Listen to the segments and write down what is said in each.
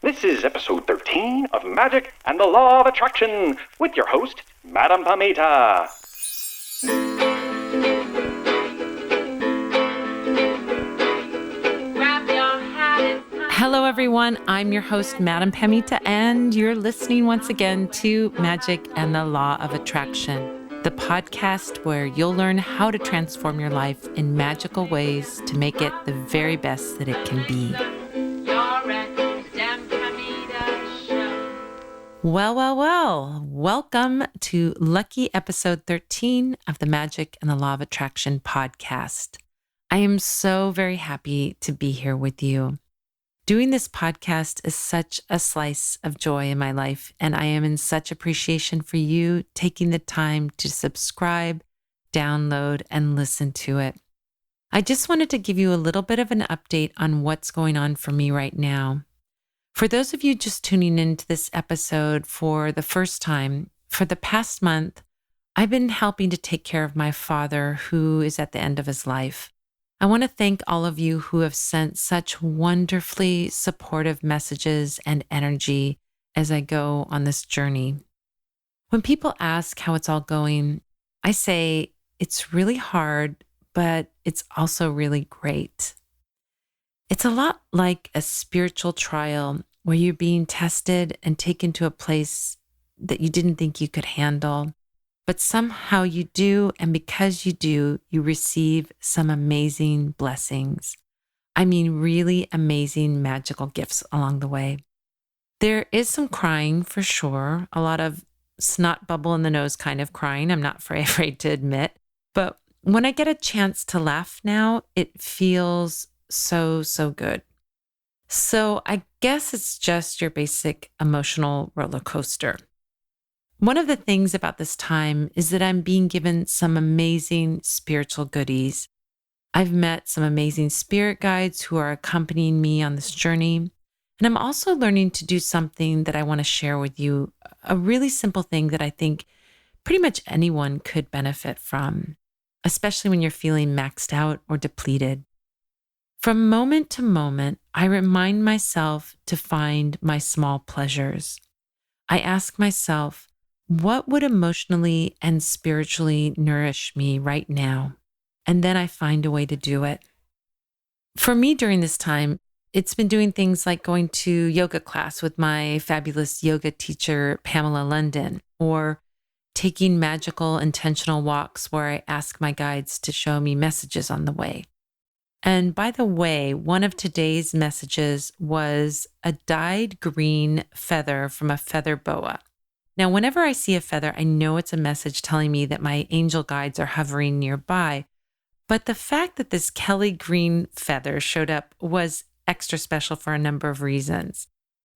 This is episode 13 of Magic and the Law of Attraction with your host, Madam Pamita. Hello, everyone. I'm your host, Madam Pamita, and you're listening once again to Magic and the Law of Attraction, the podcast where you'll learn how to transform your life in magical ways to make it the very best that it can be. Well. Welcome to lucky episode 13 of the Magic and the Law of Attraction podcast. I am so very happy to be here with you. Doing this podcast is such a slice of joy in my life, and I am in such appreciation for you taking the time to subscribe, download, and listen to it. I just wanted to give you a little bit of an update on what's going on for me right now. For those of you just tuning into this episode for the first time, for the past month, I've been helping to take care of my father who is at the end of his life. I want to thank all of you who have sent such wonderfully supportive messages and energy as I go on this journey. When people ask how it's all going, I say it's really hard, but it's also really great. It's a lot like a spiritual trial where you're being tested and taken to a place that you didn't think you could handle. But somehow you do, and because you do, you receive some amazing blessings. I mean, really amazing magical gifts along the way. There is some crying for sure, a lot of snot bubble in the nose kind of crying, I'm not afraid to admit. But when I get a chance to laugh now, it feels so good. So I guess it's just your basic emotional roller coaster. One of the things about this time is that I'm being given some amazing spiritual goodies. I've met some amazing spirit guides who are accompanying me on this journey. And I'm also learning to do something that I want to share with you, a really simple thing that I think pretty much anyone could benefit from, especially when you're feeling maxed out or depleted. From moment to moment, I remind myself to find my small pleasures. I ask myself, what would emotionally and spiritually nourish me right now? And then I find a way to do it. For me during this time, it's been doing things like going to yoga class with my fabulous yoga teacher, Pamela London, or taking magical intentional walks where I ask my guides to show me messages on the way. And by the way, one of today's messages was a dyed green feather from a feather boa. Now, whenever I see a feather, I know it's a message telling me that my angel guides are hovering nearby. But the fact that this Kelly green feather showed up was extra special for a number of reasons.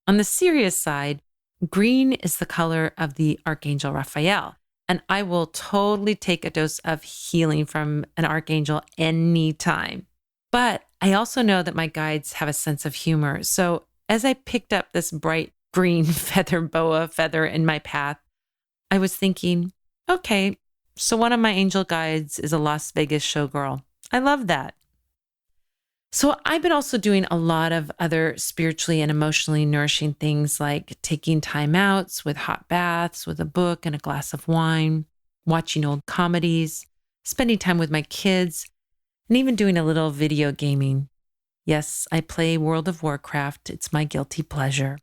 On the serious side, green is the color of the Archangel Raphael, and I will totally take a dose of healing from an archangel anytime. But I also know that my guides have a sense of humor. So as I picked up this bright green feather boa feather in my path, I was thinking, okay, so one of my angel guides is a Las Vegas showgirl. I love that. So I've been also doing a lot of other spiritually and emotionally nourishing things like taking time outs with hot baths, with a book and a glass of wine, watching old comedies, spending time with my kids, and even doing a little video gaming. Yes, I play World of Warcraft. It's my guilty pleasure.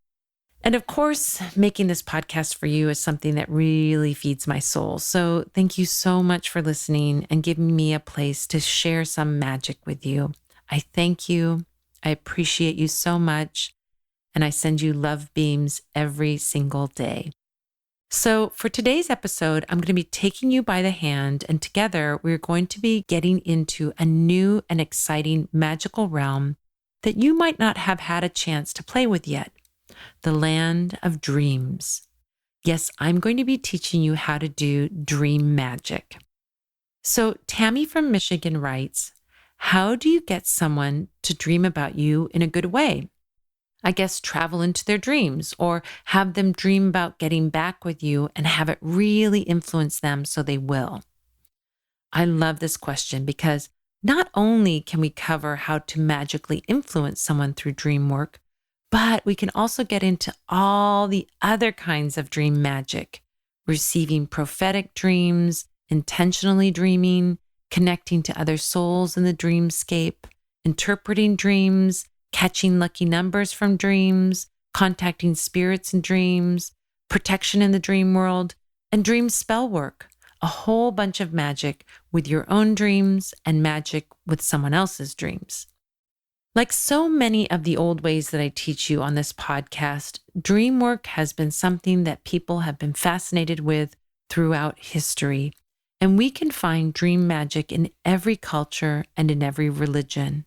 And of course, making this podcast for you is something that really feeds my soul. So thank you so much for listening and giving me a place to share some magic with you. I thank you. I appreciate you so much. And I send you love beams every single day. So for today's episode, I'm going to be taking you by the hand, and together we're going to be getting into a new and exciting magical realm that you might not have had a chance to play with yet, the land of dreams. Yes, I'm going to be teaching you how to do dream magic. So Tammy from Michigan writes, how do you get someone to dream about you in a good way? I guess travel into their dreams or have them dream about getting back with you and have it really influence them so they will. I love this question because not only can we cover how to magically influence someone through dream work, But we can also get into all the other kinds of dream magic, receiving prophetic dreams, intentionally dreaming, connecting to other souls in the dreamscape, interpreting dreams, catching lucky numbers from dreams, contacting spirits in dreams, protection in the dream world, and dream spell work, a whole bunch of magic with your own dreams and magic with someone else's dreams. Like so many of the old ways that I teach you on this podcast, dream work has been something that people have been fascinated with throughout history. And we can find dream magic in every culture and in every religion.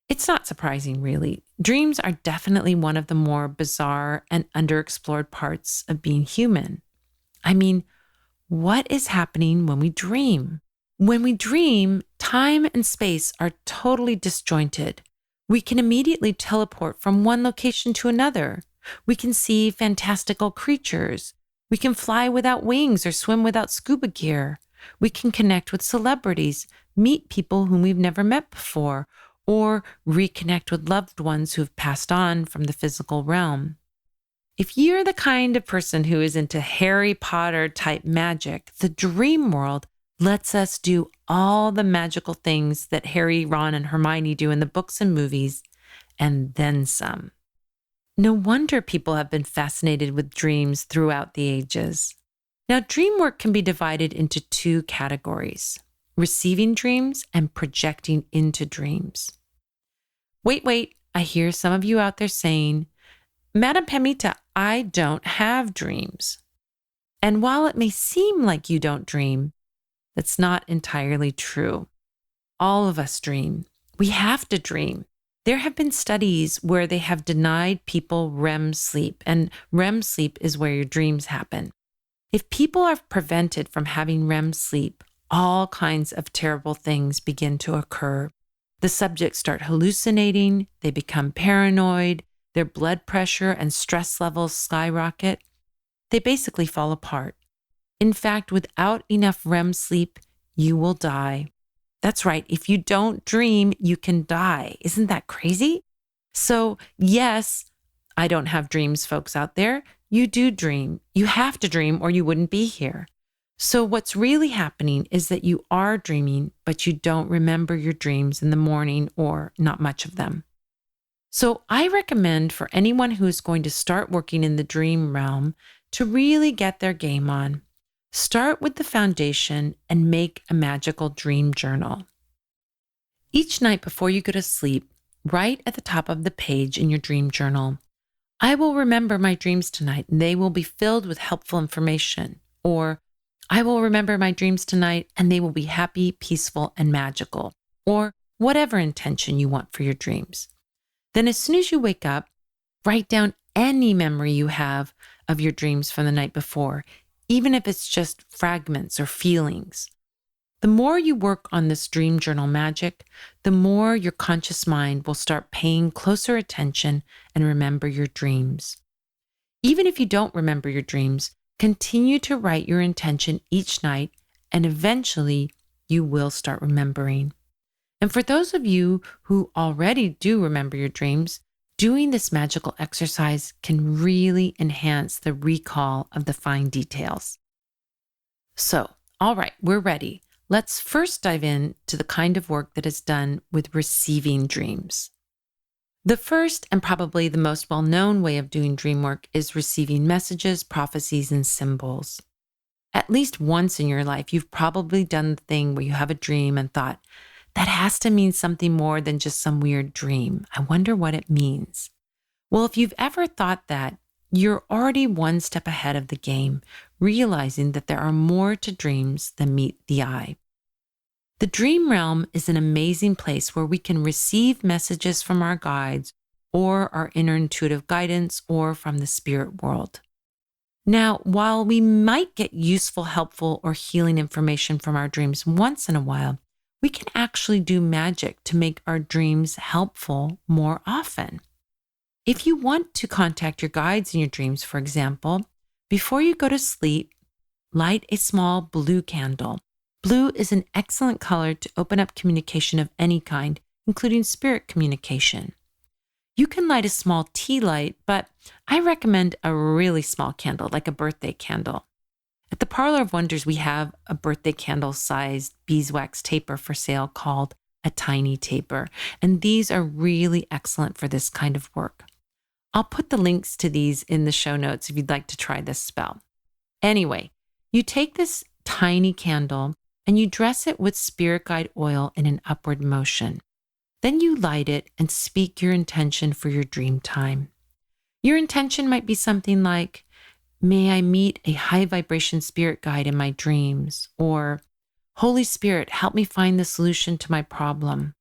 It's not surprising, really. Dreams are definitely one of the more bizarre and underexplored parts of being human. I mean, what is happening when we dream? When we dream, time and space are totally disjointed. We can immediately teleport from one location to another. We can see fantastical creatures. We can fly without wings or swim without scuba gear. We can connect with celebrities, meet people whom we've never met before, or reconnect with loved ones who have passed on from the physical realm. If you're the kind of person who is into Harry Potter type magic, the dream world lets us do all the magical things that Harry, Ron, and Hermione do in the books and movies, and then some. No wonder people have been fascinated with dreams throughout the ages. Now, dream work can be divided into two categories: receiving dreams and projecting into dreams. Wait, I hear some of you out there saying, Madam Pamita, I don't have dreams. And while it may seem like you don't dream, that's not entirely true. All of us dream. We have to dream. There have been studies where they have denied people REM sleep, and REM sleep is where your dreams happen. If people are prevented from having REM sleep, all kinds of terrible things begin to occur. The subjects start hallucinating, they become paranoid, their blood pressure and stress levels skyrocket. They basically fall apart. In fact, without enough REM sleep, you will die. That's right. If you don't dream, you can die. Isn't that crazy? So yes, I don't have dreams, folks out there. You do dream. You have to dream or you wouldn't be here. So what's really happening is that you are dreaming, but you don't remember your dreams in the morning or not much of them. So I recommend for anyone who is going to start working in the dream realm to really get their game on. Start with the foundation and make a magical dream journal. Each night before you go to sleep, write at the top of the page in your dream journal, I will remember my dreams tonight and they will be filled with helpful information. Or, I will remember my dreams tonight and they will be happy, peaceful, and magical. Or whatever intention you want for your dreams. Then as soon as you wake up, write down any memory you have of your dreams from the night before, even if it's just fragments or feelings. The more you work on this dream journal magic, the more your conscious mind will start paying closer attention and remember your dreams. Even if you don't remember your dreams, continue to write your intention each night, and eventually you will start remembering. And for those of you who already do remember your dreams, doing this magical exercise can really enhance the recall of the fine details. So, all right, we're ready. Let's first dive into the kind of work that is done with receiving dreams. The first and probably the most well-known way of doing dream work is receiving messages, prophecies, and symbols. At least once in your life, you've probably done the thing where you have a dream and thought, that has to mean something more than just some weird dream. I wonder what it means. Well, if you've ever thought that, you're already one step ahead of the game, realizing that there are more to dreams than meet the eye. The dream realm is an amazing place where we can receive messages from our guides or our inner intuitive guidance or from the spirit world. Now, while we might get useful, helpful, or healing information from our dreams once in a while, we can actually do magic to make our dreams helpful more often. If you want to contact your guides in your dreams, for example, before you go to sleep, light a small blue candle. Blue is an excellent color to open up communication of any kind, including spirit communication. You can light a small tea light, but I recommend a really small candle, like a birthday candle. At the Parlor of Wonders, we have a birthday candle-sized beeswax taper for sale called a tiny taper, and these are really excellent for this kind of work. I'll put the links to these in the show notes if you'd like to try this spell. Anyway, you take this tiny candle and you dress it with spirit guide oil in an upward motion. Then you light it and speak your intention for your dream time. Your intention might be something like, may I meet a high vibration spirit guide in my dreams, or Holy Spirit, help me find the solution to my problem,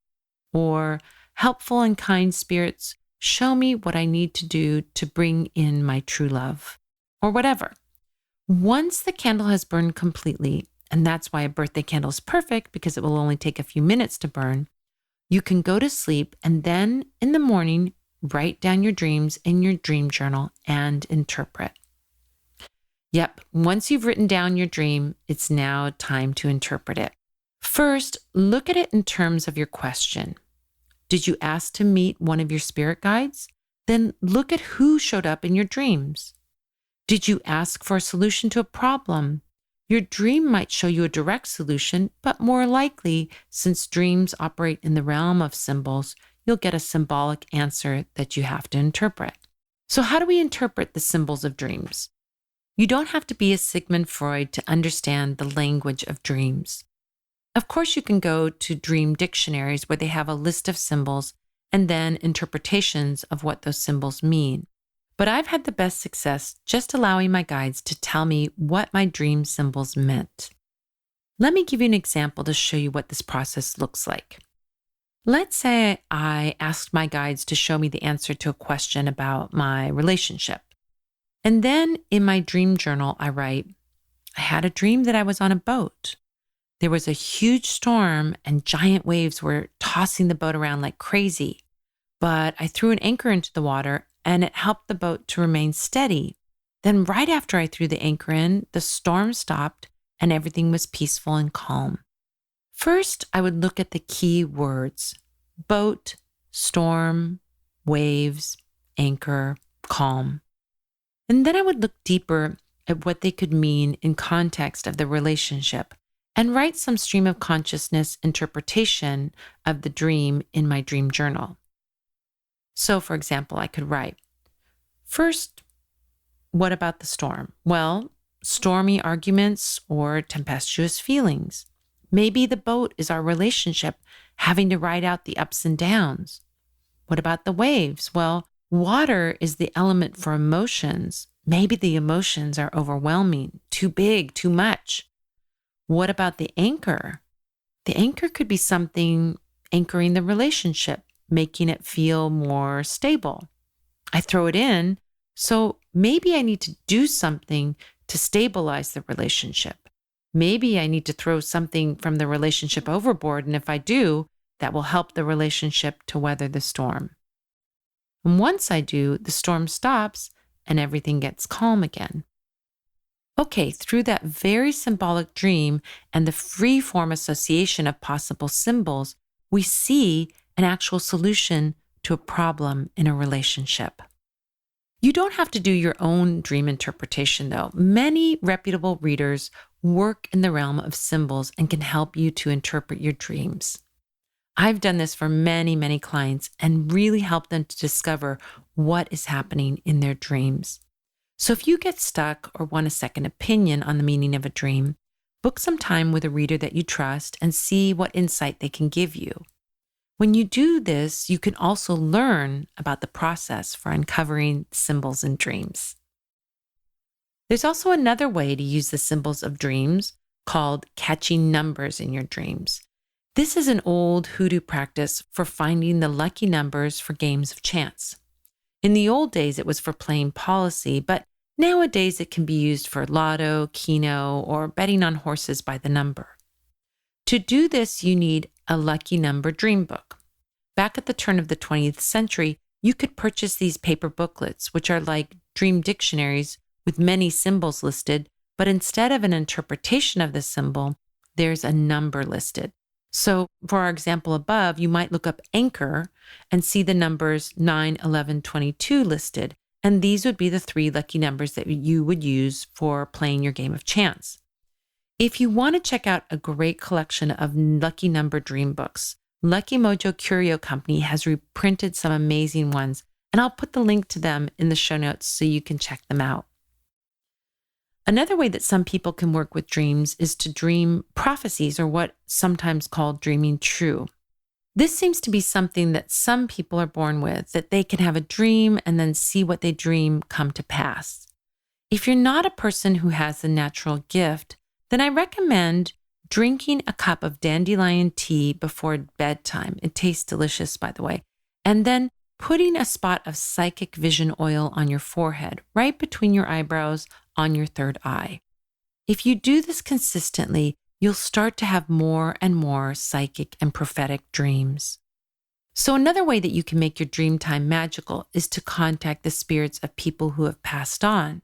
or helpful and kind spirits, show me what I need to do to bring in my true love, or whatever. Once the candle has burned completely, and that's why a birthday candle is perfect because it will only take a few minutes to burn, you can go to sleep and then in the morning, write down your dreams in your dream journal and interpret. Yep, once you've written down your dream, it's now time to interpret it. First, look at it in terms of your question. Did you ask to meet one of your spirit guides? Then look at who showed up in your dreams. Did you ask for a solution to a problem? Your dream might show you a direct solution, but more likely, since dreams operate in the realm of symbols, you'll get a symbolic answer that you have to interpret. So how do we interpret the symbols of dreams? You don't have to be a Sigmund Freud to understand the language of dreams. Of course, you can go to dream dictionaries where they have a list of symbols and then interpretations of what those symbols mean. But I've had the best success just allowing my guides to tell me what my dream symbols meant. Let me give you an example to show you what this process looks like. Let's say I asked my guides to show me the answer to a question about my relationship. And then in my dream journal, I write, I had a dream that I was on a boat. There was a huge storm and giant waves were tossing the boat around like crazy. But I threw an anchor into the water and it helped the boat to remain steady. Then right after I threw the anchor in, the storm stopped and everything was peaceful and calm. First, I would look at the key words: boat, storm, waves, anchor, calm. And then I would look deeper at what they could mean in context of the relationship and write some stream of consciousness interpretation of the dream in my dream journal. So, for example, I could write, first, what about the storm? Well, stormy arguments or tempestuous feelings. Maybe the boat is our relationship, having to ride out the ups and downs. What about the waves? Well, water is the element for emotions. Maybe the emotions are overwhelming, too big, too much. What about the anchor? The anchor could be something anchoring the relationship, making it feel more stable. I throw it in, so maybe I need to do something to stabilize the relationship. Maybe I need to throw something from the relationship overboard, and if I do, that will help the relationship to weather the storm. And once I do, the storm stops and everything gets calm again. Okay, through that very symbolic dream and the free-form association of possible symbols, we see an actual solution to a problem in a relationship. You don't have to do your own dream interpretation, though. Many reputable readers work in the realm of symbols and can help you to interpret your dreams. I've done this for many, many clients and really helped them to discover what is happening in their dreams. So if you get stuck or want a second opinion on the meaning of a dream, book some time with a reader that you trust and see what insight they can give you. When you do this, you can also learn about the process for uncovering symbols in dreams. There's also another way to use the symbols of dreams called catching numbers in your dreams. This is an old hoodoo practice for finding the lucky numbers for games of chance. In the old days, it was for playing policy, but nowadays it can be used for lotto, keno, or betting on horses by the number. To do this, you need a lucky number dream book. Back at the turn of the 20th century, you could purchase these paper booklets, which are like dream dictionaries with many symbols listed, but instead of an interpretation of the symbol, there's a number listed. So for our example above, you might look up anchor and see the numbers 9, 11, 22 listed. And these would be the 3 lucky numbers that you would use for playing your game of chance. If you want to check out a great collection of lucky number dream books, Lucky Mojo Curio Company has reprinted some amazing ones, and I'll put the link to them in the show notes so you can check them out. Another way that some people can work with dreams is to dream prophecies, or what's sometimes called dreaming true. This seems to be something that some people are born with, that they can have a dream and then see what they dream come to pass. If you're not a person who has the natural gift, then I recommend drinking a cup of dandelion tea before bedtime. It tastes delicious, by the way. And then putting a spot of psychic vision oil on your forehead, right between your eyebrows, on your third eye. If you do this consistently, you'll start to have more and more psychic and prophetic dreams. So another way that you can make your dream time magical is to contact the spirits of people who have passed on.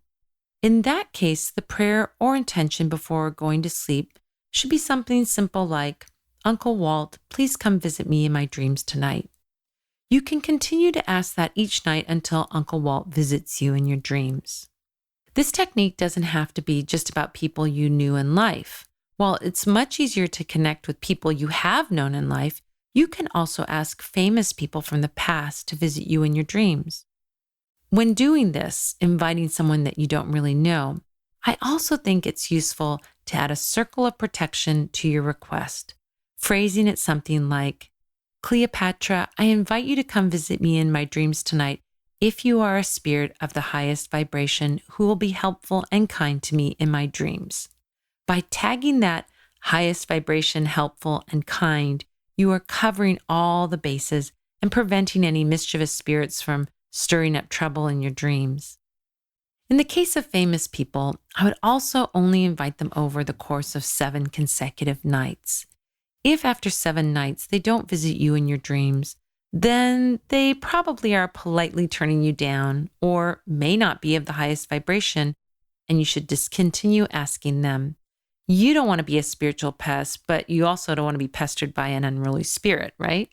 In that case, the prayer or intention before going to sleep should be something simple like, "Uncle Walt, please come visit me in my dreams tonight." You can continue to ask that each night until Uncle Walt visits you in your dreams. This technique doesn't have to be just about people you knew in life. While it's much easier to connect with people you have known in life, you can also ask famous people from the past to visit you in your dreams. When doing this, inviting someone that you don't really know, I also think it's useful to add a circle of protection to your request, phrasing it something like, "Cleopatra, I invite you to come visit me in my dreams tonight if you are a spirit of the highest vibration who will be helpful and kind to me in my dreams." By tagging that highest vibration, helpful, and kind, you are covering all the bases and preventing any mischievous spirits from stirring up trouble in your dreams. In the case of famous people, I would also only invite them over the course of 7 consecutive nights. If after 7 nights they don't visit you in your dreams, then they probably are politely turning you down or may not be of the highest vibration, and you should discontinue asking them. You don't want to be a spiritual pest, but you also don't want to be pestered by an unruly spirit, right?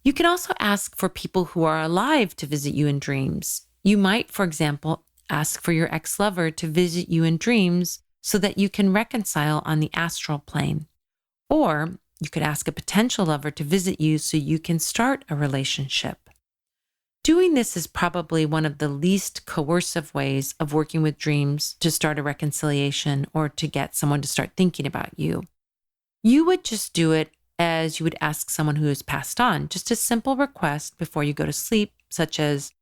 You can also ask for people who are alive to visit you in dreams. You might, for example, ask for your ex-lover to visit you in dreams so that you can reconcile on the astral plane. Or you could ask a potential lover to visit you so you can start a relationship. Doing this is probably one of the least coercive ways of working with dreams to start a reconciliation or to get someone to start thinking about you. You would just do it as you would ask someone who has passed on, just a simple request before you go to sleep, such as,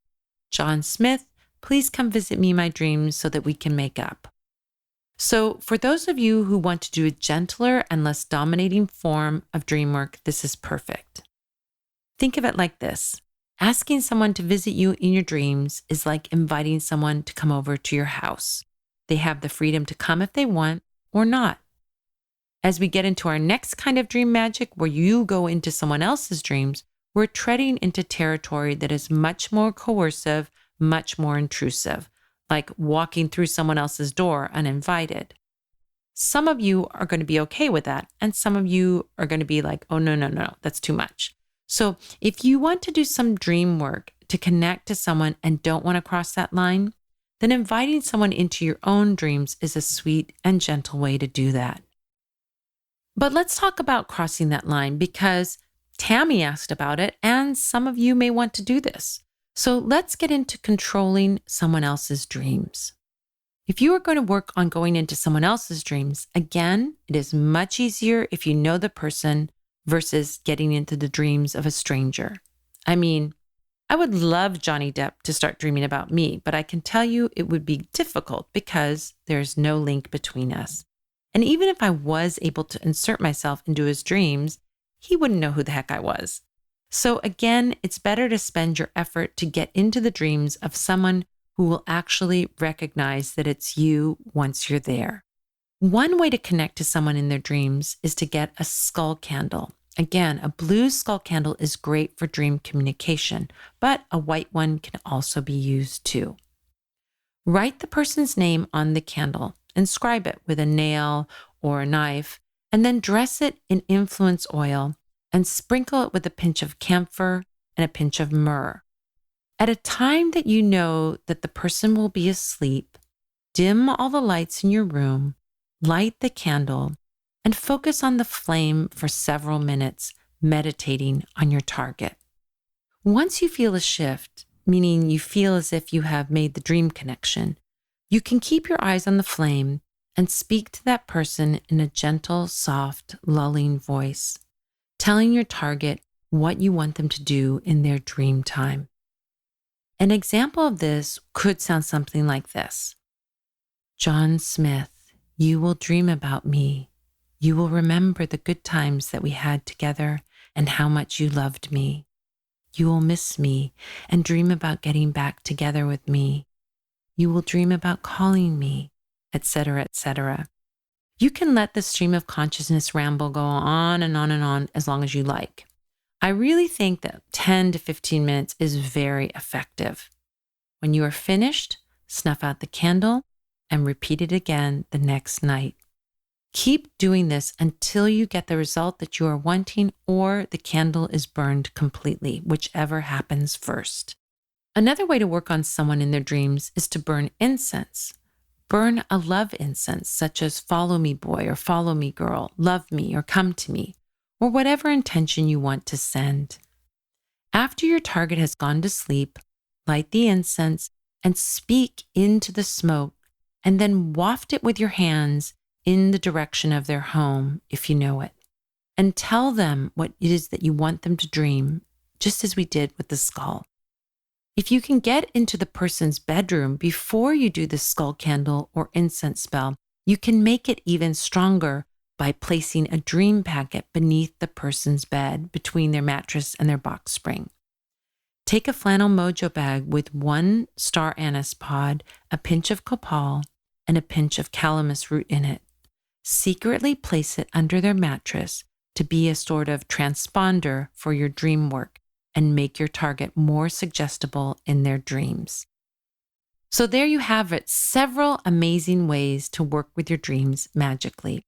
"John Smith, please come visit me in my dreams so that we can make up." So for those of you who want to do a gentler and less dominating form of dream work, this is perfect. Think of it like this. Asking someone to visit you in your dreams is like inviting someone to come over to your house. They have the freedom to come if they want or not. As we get into our next kind of dream magic, where you go into someone else's dreams, we're treading into territory that is much more coercive, much more intrusive, like walking through someone else's door uninvited. Some of you are going to be okay with that, and some of you are going to be like, "Oh, no, that's too much." So if you want to do some dream work to connect to someone and don't want to cross that line, then inviting someone into your own dreams is a sweet and gentle way to do that. But let's talk about crossing that line, because Tammy asked about it, and some of you may want to do this. So let's get into controlling someone else's dreams. If you are going to work on going into someone else's dreams, again, it is much easier if you know the person versus getting into the dreams of a stranger. I mean, I would love Johnny Depp to start dreaming about me, but I can tell you it would be difficult because there's no link between us. And even if I was able to insert myself into his dreams, he wouldn't know who the heck I was. So again, it's better to spend your effort to get into the dreams of someone who will actually recognize that it's you once you're there. One way to connect to someone in their dreams is to get a skull candle. Again, a blue skull candle is great for dream communication, but a white one can also be used too. Write the person's name on the candle, inscribe it with a nail or a knife, and then dress it in influence oil and sprinkle it with a pinch of camphor and a pinch of myrrh. At a time that you know that the person will be asleep, dim all the lights in your room, light the candle, and focus on the flame for several minutes, meditating on your target. Once you feel a shift, meaning you feel as if you have made the dream connection, you can keep your eyes on the flame and speak to that person in a gentle, soft, lulling voice, telling your target what you want them to do in their dream time. An example of this could sound something like this. John Smith, you will dream about me. You will remember the good times that we had together and how much you loved me. You will miss me and dream about getting back together with me. You will dream about calling me, etc., etc. You can let the stream of consciousness ramble go on and on and on as long as you like. I really think that 10 to 15 minutes is very effective. When you are finished, snuff out the candle and repeat it again the next night. Keep doing this until you get the result that you are wanting or the candle is burned completely, whichever happens first. Another way to work on someone in their dreams is to burn incense. Burn a love incense, such as follow me boy or follow me girl, love me or come to me, or whatever intention you want to send. After your target has gone to sleep, light the incense and speak into the smoke, and then waft it with your hands in the direction of their home, if you know it, and tell them what it is that you want them to dream, just as we did with the skull. If you can get into the person's bedroom before you do the skull candle or incense spell, you can make it even stronger by placing a dream packet beneath the person's bed between their mattress and their box spring. Take a flannel mojo bag with 1 star anise pod, a pinch of copal, and a pinch of calamus root in it. Secretly place it under their mattress to be a sort of transponder for your dream work and make your target more suggestible in their dreams. So there you have it, several amazing ways to work with your dreams magically.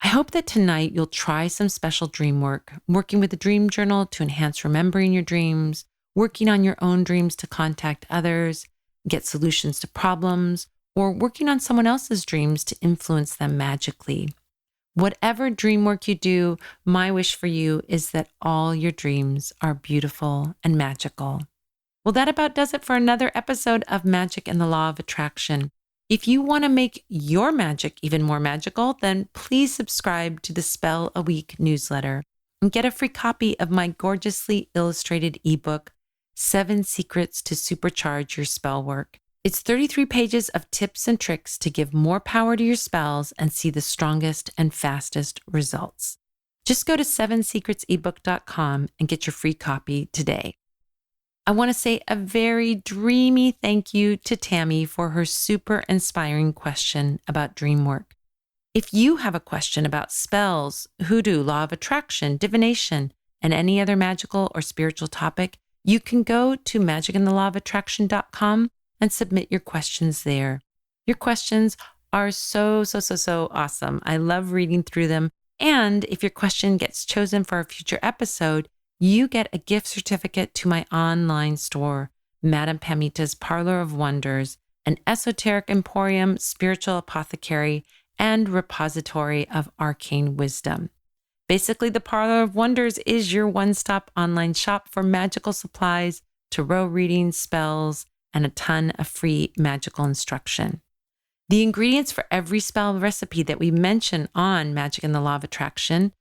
I hope that tonight you'll try some special dream work, working with a dream journal to enhance remembering your dreams, working on your own dreams to contact others, get solutions to problems, or working on someone else's dreams to influence them magically. Whatever dream work you do, my wish for you is that all your dreams are beautiful and magical. Well, that about does it for another episode of Magic and the Law of Attraction. If you want to make your magic even more magical, then please subscribe to the Spell a Week newsletter and get a free copy of my gorgeously illustrated ebook, 7 Secrets to Supercharge Your Spellwork. It's 33 pages of tips and tricks to give more power to your spells and see the strongest and fastest results. Just go to 7secretsebook.com and get your free copy today. I want to say a very dreamy thank you to Tammy for her super inspiring question about dream work. If you have a question about spells, hoodoo, law of attraction, divination, and any other magical or spiritual topic, you can go to magicandthelawofattraction.com and submit your questions there. Your questions are so awesome. I love reading through them. And if your question gets chosen for a future episode, you get a gift certificate to my online store, Madame Pamita's Parlor of Wonders, an esoteric emporium, spiritual apothecary, and repository of arcane wisdom. Basically, the Parlor of Wonders is your one-stop online shop for magical supplies, tarot readings, spells, and a ton of free magical instruction. The ingredients for every spell recipe that we mention on Magic and the Law of Attraction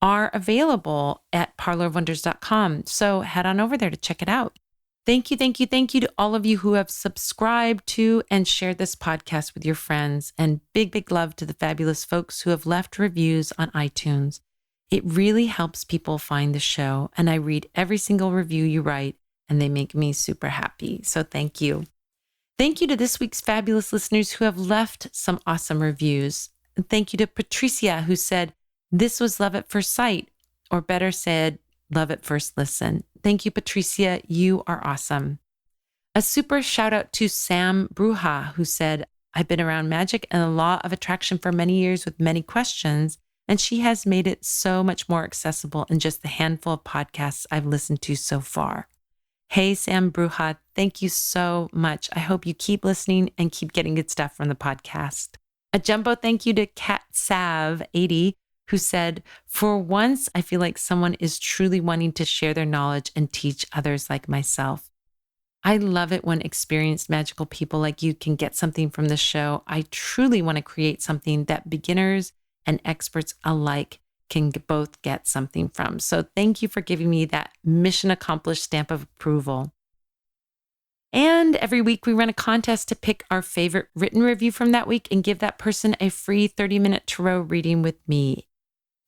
are available at parlorofwonders.com. So head on over there to check it out. Thank you to all of you who have subscribed to and shared this podcast with your friends. And big love to the fabulous folks who have left reviews on iTunes. It really helps people find the show. And I read every single review you write, and they make me super happy. So thank you. Thank you to this week's fabulous listeners who have left some awesome reviews. And thank you to Patricia, who said, "This was love at first sight," or better said, love at first listen. Thank you, Patricia. You are awesome. A super shout out to Sam Bruja, who said, "I've been around magic and the law of attraction for many years with many questions. and she has made it so much more accessible in just the handful of podcasts I've listened to so far. Hey, Sam Bruja, thank you so much. I hope you keep listening and keep getting good stuff from the podcast. A jumbo thank you to Cat Sav 80, who said, for once, I feel like someone is truly wanting to share their knowledge and teach others like myself. I love it when experienced magical people like you can get something from the show. I truly want to create something that beginners and experts alike can both get something from. So thank you for giving me that mission accomplished stamp of approval. And every week we run a contest to pick our favorite written review from that week and give that person a free 30-minute tarot reading with me.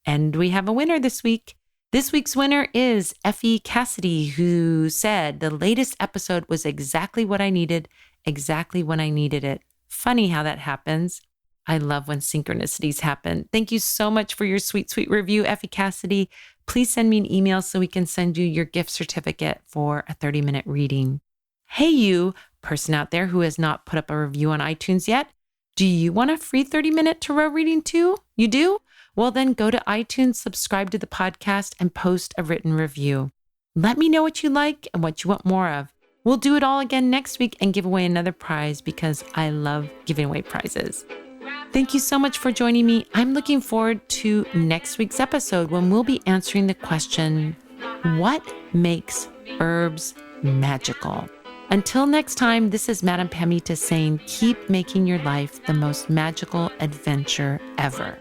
And we have a winner this week. This week's winner is Effie Cassidy, who said, the latest episode was exactly what I needed, exactly when I needed it. Funny how that happens. I love when synchronicities happen. Thank you so much for your sweet, sweet review, Effie Cassidy. Please send me an email so we can send you your gift certificate for a 30-minute reading. Hey, you person out there who has not put up a review on iTunes yet. Do you want a free 30-minute tarot reading too? You do? Well, then go to iTunes, subscribe to the podcast, and post a written review. Let me know what you like and what you want more of. We'll do it all again next week and give away another prize because I love giving away prizes. Thank you so much for joining me. I'm looking forward to next week's episode when we'll be answering the question, what makes herbs magical? Until next time, this is Madame Pamita saying, keep making your life the most magical adventure ever.